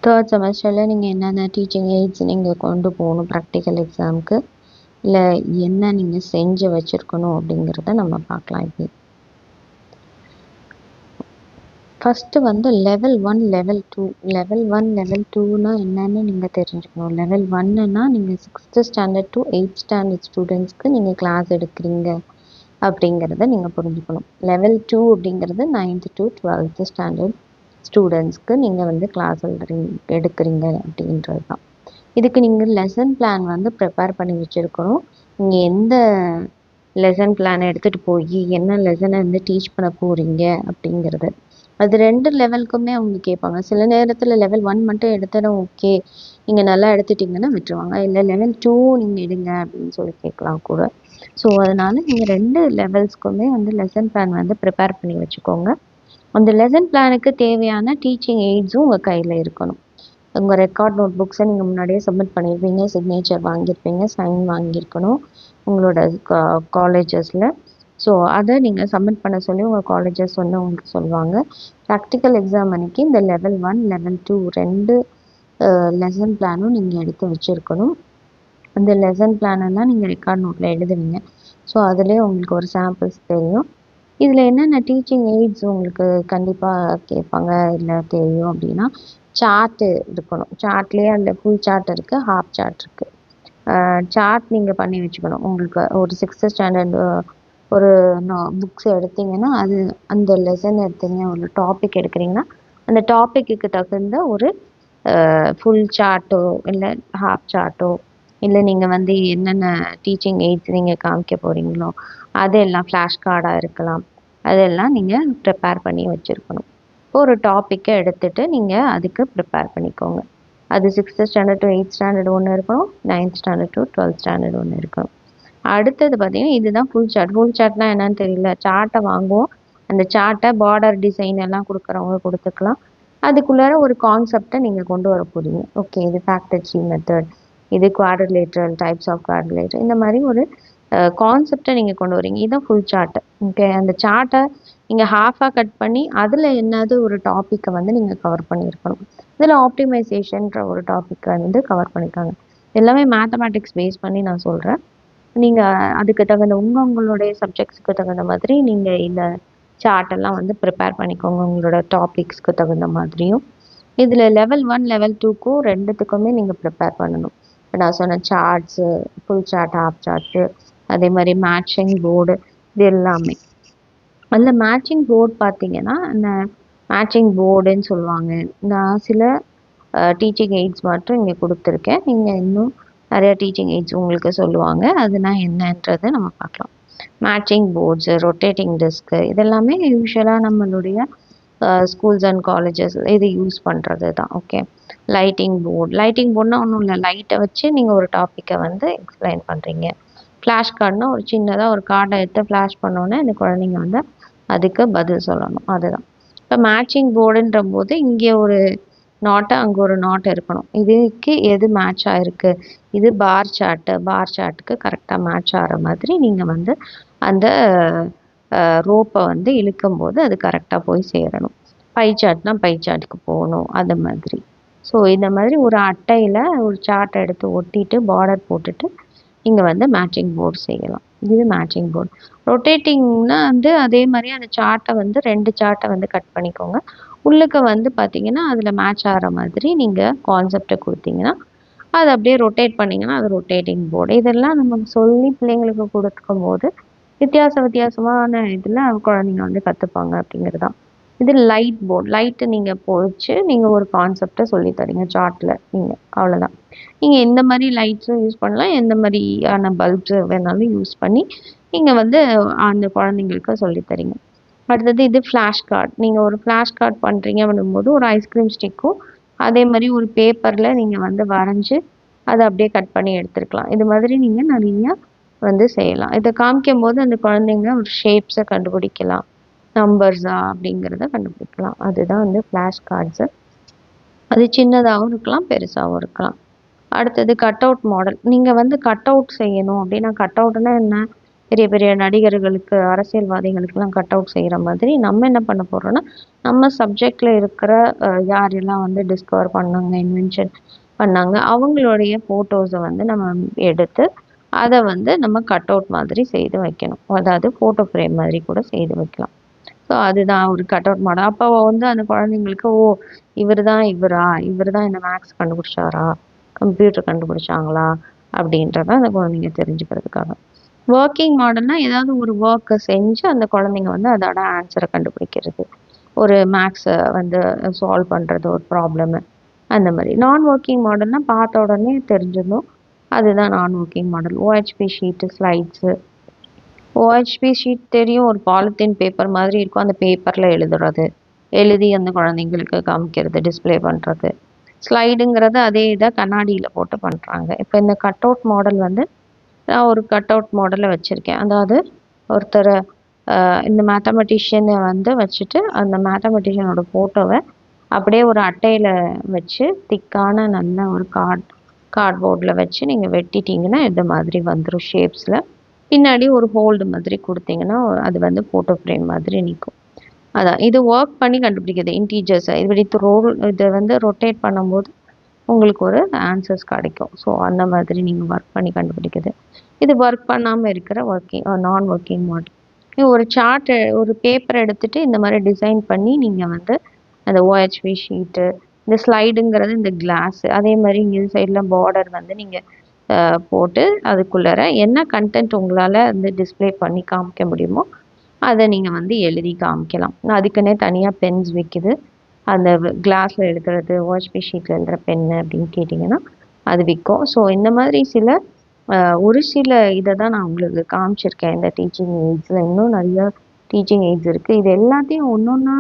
Third செமஸ்டரில் நீங்கள் என்னென்ன டீச்சிங் எய்ட்ஸ் நீங்கள் கொண்டு போகணும் ப்ராக்டிக்கல் எக்ஸாமுக்கு, இல்லை என்ன நீங்கள் செஞ்சு வச்சுருக்கணும் அப்படிங்கிறத நம்ம பார்க்கலாம். இப்படி ஃபஸ்ட்டு வந்து லெவல் 1 லெவல் 2 லெவல் 1 லெவல் 2னா என்னன்னு நீங்கள் தெரிஞ்சுக்கணும். லெவல் 1ன்னா நீங்கள் 6th standard to 8th standard ஸ்டூடெண்ட்ஸ்க்கு நீங்கள் கிளாஸ் எடுக்கிறீங்க அப்படிங்கிறத நீங்கள் புரிஞ்சுக்கணும். லெவல் 2 அப்படிங்கிறது 9th to 12th ஸ்டாண்டர்ட் ஸ்டூடெண்ட்ஸ்க்கு நீங்கள் வந்து கிளாஸ் எடுக்கிறீங்க அப்படின்றது தான். இதுக்கு நீங்கள் லெசன் பிளான் வந்து ப்ரிப்பேர் பண்ணி வச்சுருக்கணும். நீங்கள் எந்த லெசன் பிளானை எடுத்துகிட்டு போய் என்ன லெசனை வந்து டீச் பண்ண போகிறீங்க அப்படிங்கிறது. அது 2 லெவலுக்குமே அவங்க கேட்பாங்க. சில நேரத்தில் லெவல் 1 மட்டும் எடுத்தா ஓகே, நீங்கள் நல்லா எடுத்துட்டிங்கன்னா விட்டுருவாங்க. இல்லை லெவல் 2 நீங்கள் எடுங்க அப்படின்னு சொல்லி கேட்கலாம் கூட. ஸோ அதனால் நீங்கள் 2 லெவல்ஸ்க்குமே வந்து லெசன் பிளான் வந்து ப்ரிப்பேர் பண்ணி வச்சுக்கோங்க. அந்த லெசன் பிளானுக்கு தேவையான டீச்சிங் எய்ட்ஸும் உங்கள் கையில் இருக்கணும். உங்கள் ரெக்கார்ட் நோட் புக்ஸை நீங்கள் முன்னாடியே சப்மிட் பண்ணியிருப்பீங்க, சிக்னேச்சர் வாங்கியிருப்பீங்க, சைன் வாங்கியிருக்கணும் உங்களோட காலேஜஸில். ஸோ அதை நீங்கள் சப்மிட் பண்ண சொல்லி உங்கள் காலேஜஸ் வந்து உங்களுக்கு சொல்லுவாங்க. ப்ராக்டிக்கல் எக்ஸாம் அன்றைக்கி இந்த லெவல் 1 லெவல் 2 2 லெசன் பிளானும் நீங்கள் எடுத்து வச்சுருக்கணும். அந்த லெசன் பிளானெல்லாம் நீங்கள் ரெக்கார்ட் நோட்டில் எழுதுவீங்க. ஸோ அதிலே உங்களுக்கு ஒரு சாம்பிள்ஸ் தெரியும். இதில் என்னென்ன டீச்சிங் எய்ட்ஸ் உங்களுக்கு கண்டிப்பாக கேட்பாங்க இல்லை தெரியும் அப்படின்னா, சார்ட்டு இருக்கணும். சார்ட்லேயே அதில் ஃபுல் சார்ட் இருக்குது, ஹாஃப் சார்ட் இருக்குது. சார்ட் நீங்கள் பண்ணி வச்சுக்கணும். உங்களுக்கு ஒரு 6th ஸ்டாண்டர்ட் ஒரு புக்ஸ் எடுத்திங்கன்னா அது அந்த லெசன் எடுத்தீங்க, ஒரு டாபிக் எடுக்கிறீங்கன்னா அந்த டாப்பிக்கு தகுந்த ஒரு ஃபுல் சார்ட்டோ இல்லை ஹாஃப் சார்ட்டோ இல்லை நீங்கள் வந்து என்னென்ன டீச்சிங் எய்ட்ஸ் நீங்கள் காமிக்க போகிறீங்களோ அதெல்லாம் ஃப்ளாஷ் கார்டாக இருக்கலாம், அதெல்லாம் நீங்கள் ப்ரிப்பேர் பண்ணி வச்சுருக்கணும். ஒரு டாப்பிக்கை எடுத்துகிட்டு நீங்கள் அதுக்கு ப்ரிப்பேர் பண்ணிக்கோங்க. அது 6th standard to 8th standard ஒன்று இருக்கணும், 9th standard to 12th standard ஒன்று இருக்கணும். அடுத்தது பார்த்தீங்கன்னா இதுதான் ஃபுல் சார்ட். ஃபுல் சார்ட்னா என்னன்னு தெரியல, சார்ட்டை வாங்குவோம், அந்த சார்ட்டை பார்டர் டிசைன் எல்லாம் கொடுக்குறவங்க கொடுத்துக்கலாம். அதுக்குள்ளார ஒரு கான்செப்டை நீங்கள் கொண்டு வர போகிறீங்க. ஓகே, இது ஃபேக்டர்ஜி மெத்தட், இது குவாட்ரிலேட்ரல் டைப்ஸ் ஆஃப் குவாட்ரிலேட்ரல், இந்த மாதிரி ஒரு கான்செப்டை நீங்கள் கொண்டு வரீங்க. இதுதான் ஃபுல் சார்ட்டு. ஓகே, அந்த சார்ட்டை நீங்கள் ஹாஃபாக கட் பண்ணி அதில் என்னது ஒரு டாப்பிக்கை வந்து நீங்கள் கவர் பண்ணியிருக்கணும். இதில் ஆப்டிமைசேஷன்ற ஒரு டாப்பிக்கை வந்து கவர் பண்ணியிருக்காங்க. எல்லாமே மேத்தமேட்டிக்ஸ் பேஸ் பண்ணி நான் சொல்கிறேன். நீங்கள் அதுக்கு தகுந்த உங்களுடைய சப்ஜெக்ட்ஸுக்கு தகுந்த மாதிரி நீங்கள் இந்த சார்ட்டெல்லாம் வந்து ப்ரிப்பேர் பண்ணிக்கோங்க, உங்களோட டாபிக்ஸ்க்கு தகுந்த மாதிரியும். இதில் லெவல் 1 லெவல் 2க்கும் ரெண்டுத்துக்குமே நீங்கள் ப்ரிப்பேர் பண்ணணும். இப்போ நான் சொன்ன shorts, full short, half short, அதே மாதிரி மேட்சிங் போர்டு, இது எல்லாமே. அதில் மேட்சிங் போர்டு பார்த்தீங்கன்னா இந்த மேட்சிங் போர்டுன்னு சொல்லுவாங்க. நான் சில டீச்சிங் எய்ட்ஸ் மட்டும் இங்கே கொடுத்துருக்கேன். நீங்கள் இன்னும் நிறையா டீச்சிங் எய்ட்ஸ் உங்களுக்கு சொல்லுவாங்க. அதுனா என்னன்றதை நம்ம பார்க்கலாம். மேட்சிங் போர்ட்ஸு, ரொட்டேட்டிங் டிஸ்க்கு, இதெல்லாமே யூஸ்வலாக நம்மளுடைய ஸ்கூல்ஸ் அண்ட் காலேஜஸ் இது யூஸ் பண்ணுறது தான். ஓகே, லைட்டிங் போர்டுனா ஒன்றும் இல்லை, லைட்டை வச்சு நீங்கள் ஒரு டாப்பிக்கை வந்து எக்ஸ்பிளைன் பண்ணுறீங்க. ஃப்ளாஷ் கார்டுனா ஒரு சின்னதாக ஒரு கார்டை எடுத்து ஃப்ளாஷ் பண்ணோன்னே இந்த குழந்தைங்க வந்து அதுக்கு பதில் சொல்லணும், அதுதான். இப்போ மேட்சிங் போர்டுன்ற போது இங்கே ஒரு நாட்டு அங்கே ஒரு நாட்டு இருக்கணும். இதுக்கு எது மேட்ச் ஆகிருக்கு, இது பார் சார்ட்டுக்கு கரெக்டாக மேட்ச் ஆகிற மாதிரி நீங்கள் வந்து அந்த ரோப்பை வந்து இழுக்கும் போது அது கரெக்டாக போய் சேரணும். பை சார்ட்டுக்கு போகணும், அது மாதிரி. ஸோ இந்த மாதிரி ஒரு அட்டையில் ஒரு சார்ட்டை எடுத்து ஒட்டிட்டு பார்டர் போட்டுட்டு நீங்கள் வந்து மேட்சிங் போர்டு செய்யலாம். இது மேட்சிங் போர்டு. ரொட்டேட்டிங்னா வந்து அதே மாதிரி அந்த சார்ட்டை வந்து 2 சார்ட்டை வந்து கட் பண்ணிக்கோங்க. உள்ளுக்கு வந்து பார்த்தீங்கன்னா அதில் மேட்ச் ஆகிற மாதிரி நீங்கள் கான்செப்டை கொடுத்தீங்கன்னா அதை அப்படியே ரொட்டேட் பண்ணிங்கன்னா அது ரொட்டேட்டிங் போர்டு. இதெல்லாம் நம்ம சொல்லி பிள்ளைங்களுக்கு கொடுக்கும் போது வித்தியாசமான இதில் குழந்தைங்க வந்து கற்றுப்பாங்க அப்படிங்கிறது தான். இது லைட்டு நீங்கள் போச்சு நீங்கள் ஒரு கான்செப்டை சொல்லித்தரீங்க சார்ட்டில், நீங்கள் அவ்வளோதான். நீங்கள் எந்த மாதிரி லைட்ஸும் யூஸ் பண்ணலாம், எந்த மாதிரியான பல்ப்ஸ் வேணாலும் யூஸ் பண்ணி நீங்கள் வந்து அந்த குழந்தைங்களுக்கு சொல்லித்தரீங்க. அடுத்தது இது ஃப்ளாஷ் கார்டு. நீங்கள் ஒரு ஃப்ளாஷ் கார்டு பண்ணுறீங்க அப்படிங்கும்போது ஒரு ஐஸ்கிரீம் ஸ்டிக்கும் அதே மாதிரி ஒரு பேப்பரில் நீங்கள் வந்து வரைஞ்சி அதை அப்படியே கட் பண்ணி எடுத்துருக்கலாம். இது மாதிரி நீங்கள் நிறைய வந்து செய்யலாம். இதை காமிக்கும் போது அந்த குழந்தைங்க ஒரு ஷேப்ஸை கண்டுபிடிக்கலாம், நம்பர்ஸா அப்படிங்கிறத கண்டுபிடிக்கலாம். அதுதான் வந்து ஃப்ளாஷ் கார்ட்ஸு. அது சின்னதாகவும் இருக்கலாம், பெருசாகவும் இருக்கலாம். அடுத்தது கட் அவுட் மாடல். நீங்கள் வந்து கட் அவுட் செய்யணும் அப்படின்னா, கட் அவுட்னா என்ன, பெரிய பெரிய நடிகர்களுக்கு, அரசியல்வாதிகளுக்கெல்லாம் கட் அவுட் செய்கிற மாதிரி நம்ம என்ன பண்ண போகிறோம்னா, நம்ம சப்ஜெக்டில் இருக்கிற யாரெல்லாம் வந்து டிஸ்கவர் பண்ணாங்க, இன்வென்ஷன் பண்ணாங்க, அவங்களுடைய ஃபோட்டோஸை வந்து நம்ம எடுத்து அதை வந்து நம்ம கட் அவுட் மாதிரி செய்து வைக்கணும். அதாவது ஃபோட்டோ ஃப்ரேம் மாதிரி கூட செய்து வைக்கலாம். ஸோ அதுதான் ஒரு கட் அவுட் மாடல். அப்போ வந்து அந்த குழந்தைங்களுக்கு, ஓ இவர் தான் இந்த மேக்ஸ் கண்டுபிடிச்சாரா, கம்ப்யூட்டர் கண்டுபிடிச்சாங்களா அப்படின்றத அந்த குழந்தைங்க தெரிஞ்சுக்கிறதுக்காக. ஒர்க்கிங் மாடல்னா ஏதாவது ஒரு ஒர்க்கை செஞ்சு அந்த குழந்தைங்க வந்து அதோட ஆன்சரை கண்டுபிடிக்கிறது, ஒரு மேக்ஸை வந்து சால்வ் பண்ணுறது, ஒரு ப்ராப்ளமு, அந்த மாதிரி. நான் ஒர்க்கிங் மாடல்னா பார்த்த உடனே தெரிஞ்சிடணும், அதுதான் நான் working model. OHP sheet, slides. OHP sheet தெரியும், ஒரு பாலித்தீன் பேப்பர் மாதிரி இருக்கும், அந்த பேப்பரில் எழுதி அந்த குழந்தைங்களுக்கு காமிக்கிறது, டிஸ்பிளே பண்ணுறது. ஸ்லைடுங்கிறது அதே இதை கண்ணாடியில் போட்டு பண்ணுறாங்க. இப்போ இந்த கட் அவுட் மாடல் வந்து நான் ஒரு கட் அவுட் மாடலை வச்சுருக்கேன். அதாவது ஒருத்தர் இந்த மேத்தமெட்டிஷியனை வந்து வச்சுட்டு அந்த மேத்தமெட்டிஷியனோட ஃபோட்டோவை அப்படியே ஒரு அட்டையில் வச்சு திக்கான நல்ல ஒரு கார்ட்போர்டில் வச்சு நீங்கள் வெட்டிட்டீங்கன்னா இந்த மாதிரி வந்துடும் ஷேப்ஸில். பின்னாடி ஒரு ஹோல்டு மாதிரி கொடுத்தீங்கன்னா அது வந்து ஃபோட்டோ ஃப்ரேம் மாதிரி நிற்கும். அதான் இது ஒர்க் பண்ணி கண்டுபிடிக்கிறது. இன்டீஜர்ஸை இதை வந்து ரொட்டேட் பண்ணும்போது உங்களுக்கு ஒரு ஆன்சர்ஸ் கிடைக்கும். ஸோ அந்த மாதிரி நீங்கள் ஒர்க் பண்ணி கண்டுபிடிக்கிறது. இது ஒர்க் பண்ணாமல் இருக்கிற நான் ஒர்க்கிங் மாடல். ஒரு பேப்பர் எடுத்துகிட்டு இந்த மாதிரி டிசைன் பண்ணி நீங்கள் வந்து அந்த ஓஹெச்பி ஷீட்டு, இந்த ஸ்லைடுங்கிறது இந்த கிளாஸு, அதே மாதிரி இங்கே சைடில் பார்டர் வந்து நீங்கள் போட்டு அதுக்குள்ளார என்ன கண்டென்ட் உங்களால் வந்து டிஸ்பிளே பண்ணி காமிக்க முடியுமோ அதை நீங்கள் வந்து எழுதி காமிக்கலாம். அதுக்குன்னே தனியாக பென்ஸ் விற்கிது. அந்த கிளாஸில் எழுதுறது, ஓஹெச்பி ஷீட்டில் எழுதுகிற பென்னு அப்படின்னு கேட்டிங்கன்னா அது விற்கும். ஸோ இந்த மாதிரி ஒரு சில இதை தான் நான் உங்களுக்கு காமிச்சிருக்கேன் இந்த டீச்சிங் எய்ட்ஸில். இன்னும் நிறைய டீச்சிங் எய்ட்ஸ் இருக்குது. இது எல்லாத்தையும் ஒன்று ஒன்றா